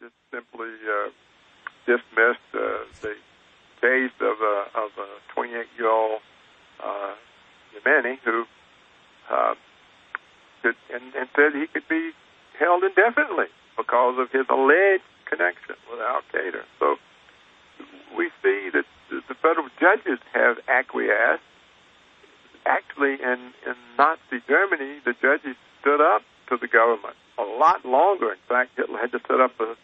just simply dismissed the case of a 28-year-old Yemeni who and said he could be held indefinitely because of his alleged connection with Al-Qaeda. So we see that the federal judges have acquiesced. Actually, in Nazi Germany, the judges stood up to the government a lot longer. In fact, Hitler had to set up a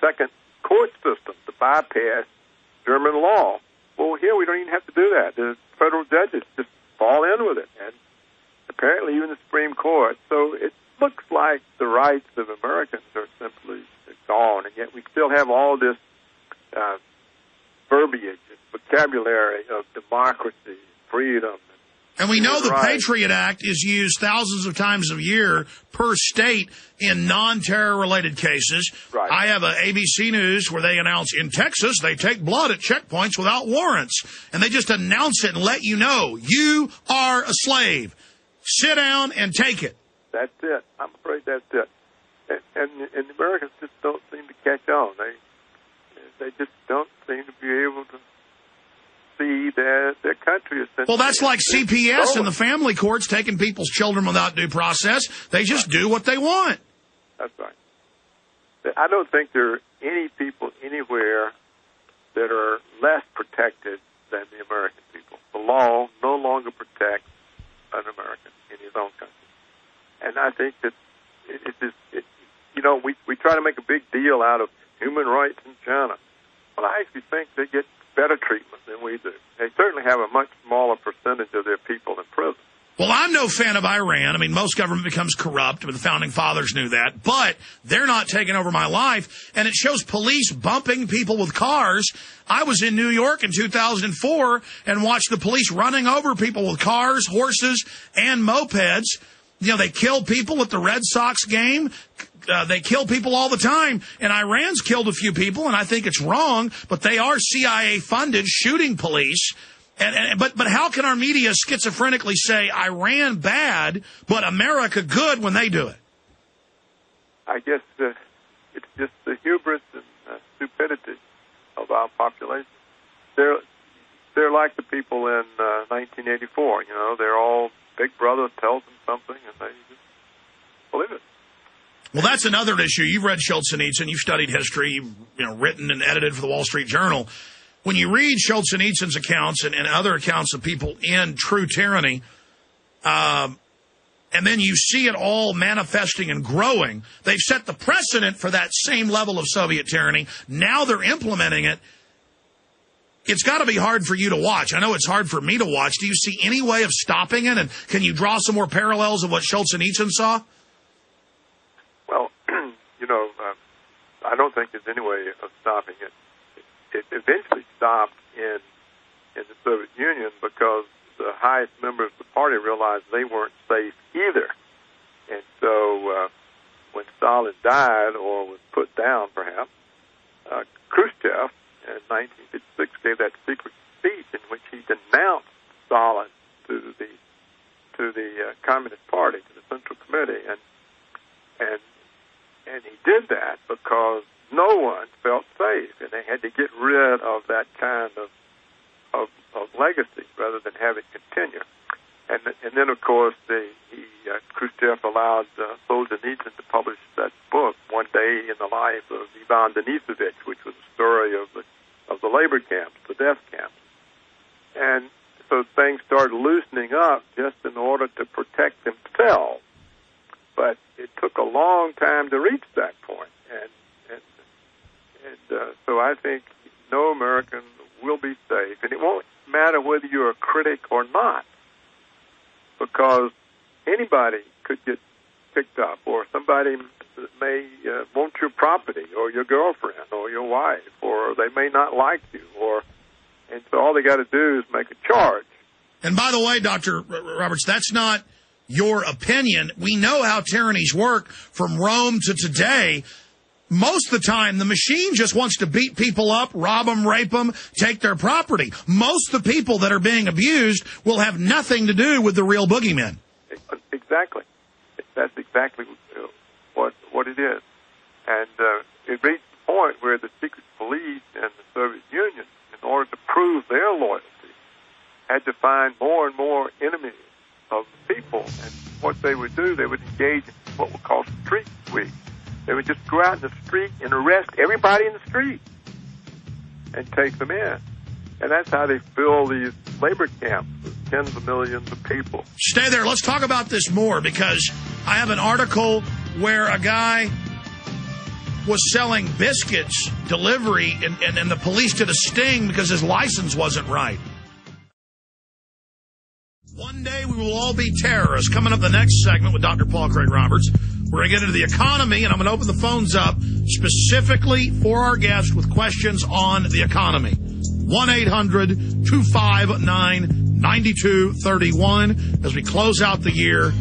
second court system to bypass German law. Well, here we don't even have to do that. The federal judges just fall in with it, and apparently even the Supreme Court. So it looks like the rights of Americans are simply gone, and yet we still have all this verbiage and vocabulary of democracy, freedom. And we know the Patriot Act is used thousands of times a year per state in non-terror-related cases. Right. I have a ABC News where they announce in Texas they take blood at checkpoints without warrants. And they just announce it and let you know, you are a slave. Sit down and take it. That's it. I'm afraid that's it. And the Americans just don't seem to catch on. They just don't seem to be able to see that their country is... Well, that's like CPS and the family courts taking people's children without due process. They just do what they want. That's right. I don't think there are any people anywhere that are less protected than the American people. The law no longer protects an American in his own country. And I think that we try to make a big deal out of human rights in China. Well, I actually think they get better treatment than we do. They certainly have a much smaller percentage of their people in prison. Well, I'm no fan of Iran. I mean, most government becomes corrupt. The founding fathers knew that. But they're not taking over my life. And it shows police bumping people with cars. I was in New York in 2004 and watched the police running over people with cars, horses, and mopeds. You know, they kill people at the Red Sox game. They kill people all the time. And Iran's killed a few people, and I think it's wrong. But they are CIA-funded shooting police. But how can our media schizophrenically say Iran bad, but America good when they do it? I guess it's just the hubris and stupidity of our population. They're like the people in 1984. You know, they're all Big Brother tells them something, and they just believe it. Well, that's another issue. You've read Solzhenitsyn. You've studied history. You've written and edited for the Wall Street Journal. When you read Solzhenitsyn's accounts and other accounts of people in true tyranny, and then you see it all manifesting and growing, they've set the precedent for that same level of Soviet tyranny. Now they're implementing it. It's got to be hard for you to watch. I know it's hard for me to watch. Do you see any way of stopping it? And can you draw some more parallels of what Solzhenitsyn saw? Well, I don't think there's any way of stopping it. It eventually stopped in the Soviet Union because the highest members of the party realized they weren't safe either. And so when Stalin died, or was put down perhaps, Khrushchev in 1956 gave that secret speech in which he denounced Stalin to the Communist Party, to the Central Committee, and he did that because no one felt safe, and they had to get rid of that kind of legacy rather than have it continue. And then, of course, Khrushchev allowed Solzhenitsyn to publish that book, One Day in the Life of Ivan Denisovich, which was a story of the labor camps, the death camps. And so things started loosening up just in order to protect themselves. But it took a long time to reach that point. And so I think no American will be safe. And it won't matter whether you're a critic or not, because anybody could get picked up, or somebody may want your property, or your girlfriend, or your wife, or they may not like you, and so all they got to do is make a charge. And by the way, Dr. Roberts, that's not your opinion. We know how tyrannies work from Rome to today. Most of the time, the machine just wants to beat people up, rob them, rape them, take their property. Most of the people that are being abused will have nothing to do with the real boogeymen. Exactly. That's exactly what it is. And it reached the point where the secret police and the Soviet Union, in order to prove their loyalty, had to find more and more enemies of the people. And what they would do, they would engage in what were called street sweeps. They would just go out in the street and arrest everybody in the street and take them in. And that's how they fill these labor camps with tens of millions of people. Stay there. Let's talk about this more, because I have an article where a guy was selling biscuits delivery, and the police did a sting because his license wasn't right. One day we will all be terrorists. Coming up the next segment with Dr. Paul Craig Roberts, we're going to get into the economy, and I'm going to open the phones up specifically for our guest with questions on the economy. 1-800-259-9231 as we close out the year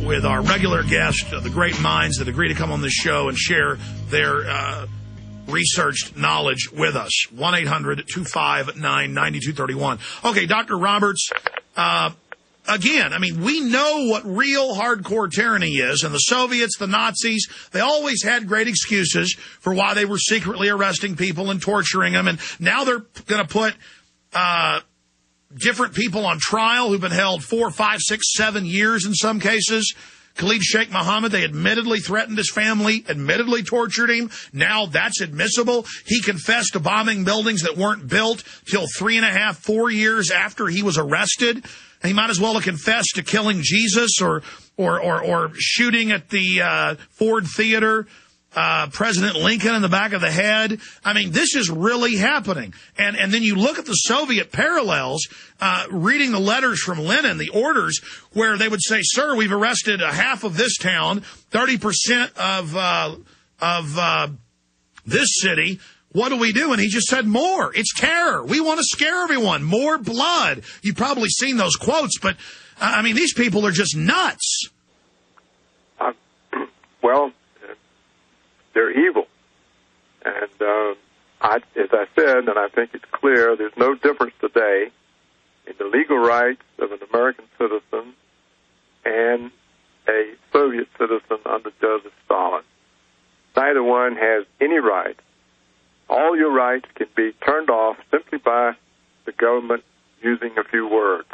with our regular guest, the great minds that agree to come on this show and share their researched knowledge with us. 1-800-259-9231. Okay, Dr. Roberts, again, I mean, we know what real hardcore tyranny is, and the Soviets, the Nazis, they always had great excuses for why they were secretly arresting people and torturing them, and now they're going to put different people on trial who've been held 4, 5, 6, 7 years in some cases. Khalid Sheikh Mohammed, they admittedly threatened his family, admittedly tortured him. Now that's admissible. He confessed to bombing buildings that weren't built till 3.5, 4 years after he was arrested. He might as well have confessed to killing Jesus or shooting at the Ford Theater, President Lincoln in the back of the head. I mean, this is really happening. And then you look at the Soviet parallels, reading the letters from Lenin, the orders, where they would say, sir, we've arrested half of this town, 30% of this city. What do we do? And he just said more. It's terror. We want to scare everyone. More blood. You've probably seen those quotes, but, I mean, these people are just nuts. Well, they're evil. And as I said, and I think it's clear, there's no difference today in the legal rights of an American citizen and a Soviet citizen under Joseph Stalin. Neither one has any rights. All your rights can be turned off simply by the government using a few words.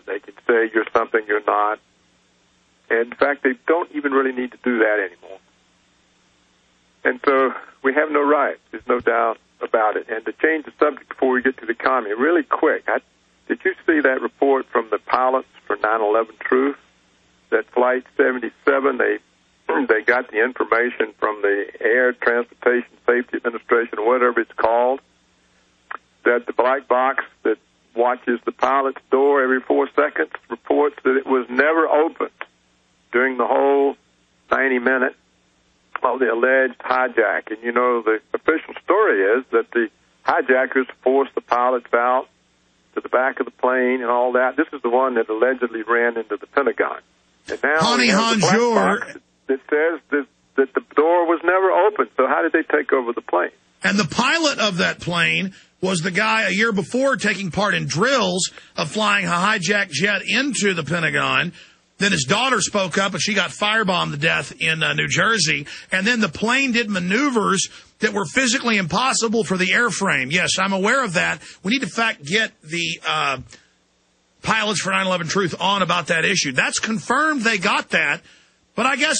They can say you're something you're not. And in fact, they don't even really need to do that anymore. And so we have no rights. There's no doubt about it. And to change the subject before we get to the economy, really quick, did you see that report from the pilots for 9/11 Truth? That Flight 77, they got the information from the Air Transportation Safety Administration, or whatever it's called, that the black box that watches the pilot's door every 4 seconds reports that it was never opened during the whole 90 minutes of the alleged hijack. And, you know, the official story is that the hijackers forced the pilots out to the back of the plane and all that. This is the one that allegedly ran into the Pentagon. And now Honey Hanjour, that says that the door was never opened. So how did they take over the plane? and the pilot of that plane was the guy a year before taking part in drills of flying a hijacked jet into the Pentagon. Then his daughter spoke up, and she got firebombed to death in New Jersey. And then the plane did maneuvers that were physically impossible for the airframe. Yes, I'm aware of that. We need to get the pilots for 9/11 Truth on about that issue. That's confirmed they got that. But I guess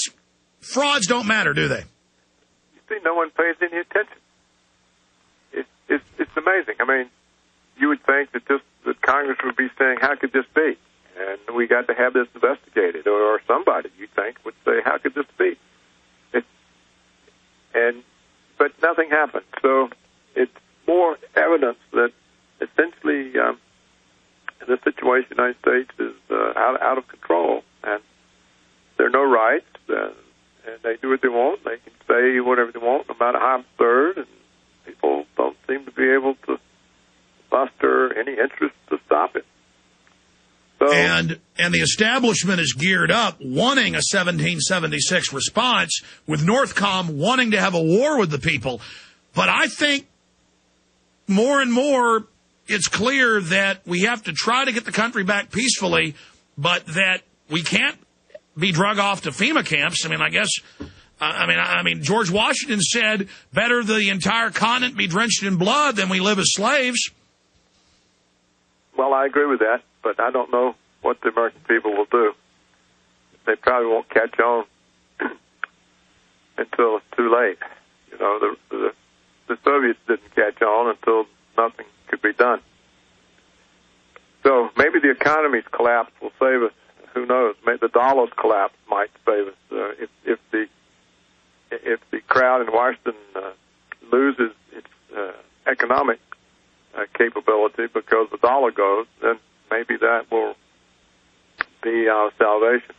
frauds don't matter, do they? You see, no one pays any attention. It's amazing. I mean, you would think that Congress would be saying, how could this be? And we got to have this investigated, or somebody, you think, would say, how could this be? But nothing happened. So it's more evidence that essentially the situation in the United States is out of control, and there are no rights, and they do what they want. They can say whatever they want, no matter how absurd, and people don't seem to be able to muster any interest to stop it. So, and the establishment is geared up, wanting a 1776 response, with Northcom wanting to have a war with the people. But I think more and more it's clear that we have to try to get the country back peacefully, but that we can't be drug off to FEMA camps. I mean, I guess I mean, George Washington said, better the entire continent be drenched in blood than we live as slaves. Well, I agree with that, but I don't know what the American people will do. They probably won't catch on until it's too late. You know, the Soviets didn't catch on until nothing could be done. So maybe the economy's collapse will save us. Who knows? Maybe the dollar's collapse might save us. If the crowd in Washington loses its economic capability because the dollar goes, then maybe that will be our salvation.